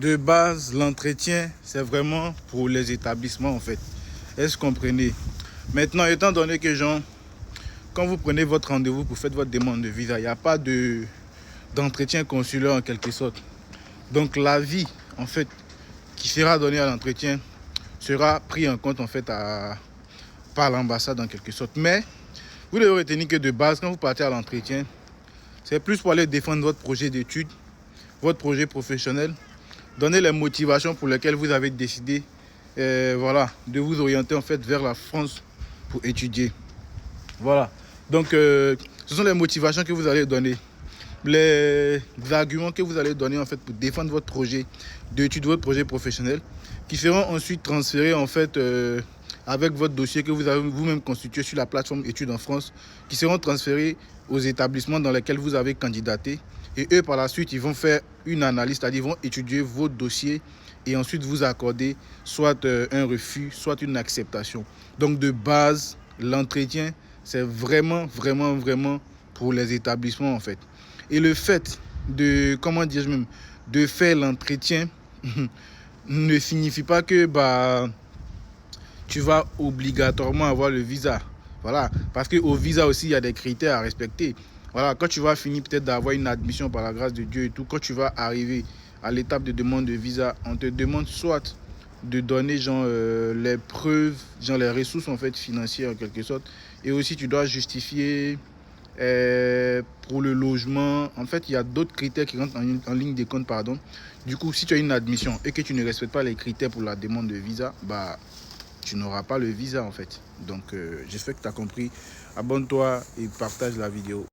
De base, l'entretien, c'est vraiment pour les établissements en fait. Est-ce que vous comprenez? Maintenant, étant donné que quand vous prenez votre rendez-vous pour faire votre demande de visa, il n'y a pas d'entretien consulaire en quelque sorte. Donc l'avis en fait qui sera donné à l'entretien sera pris en compte en fait par l'ambassade en quelque sorte. Mais vous devez retenir que de base, quand vous partez à l'entretien, c'est plus pour aller défendre votre projet d'études, votre projet professionnel, donner les motivations pour lesquelles vous avez décidé de vous orienter en fait vers la France pour étudier. Voilà. Donc, ce sont les motivations que vous allez donner, les arguments que vous allez donner en fait pour défendre votre projet d'études, votre projet professionnel, qui seront ensuite transférés en fait avec votre dossier que vous avez vous-même constitué sur la plateforme Études en France, qui seront transférés aux établissements dans lesquels vous avez candidaté. Et eux, par la suite, ils vont faire une analyse, c'est-à-dire ils vont étudier vos dossiers et ensuite vous accorder soit un refus, soit une acceptation. Donc de base, l'entretien, c'est vraiment pour les établissements en fait. Et le fait de faire l'entretien ne signifie pas que tu vas obligatoirement avoir le visa. Voilà, parce qu'au visa aussi, il y a des critères à respecter. Voilà, quand tu vas finir peut-être d'avoir une admission par la grâce de Dieu et tout, quand tu vas arriver à l'étape de demande de visa, on te demande soit de donner les preuves, les ressources en fait financières en quelque sorte, et aussi tu dois justifier pour le logement. En fait, il y a d'autres critères qui rentrent en ligne de compte, pardon. Du coup, si tu as une admission et que tu ne respectes pas les critères pour la demande de visa, tu n'auras pas le visa en fait. Donc, j'espère que tu as compris. Abonne-toi et partage la vidéo.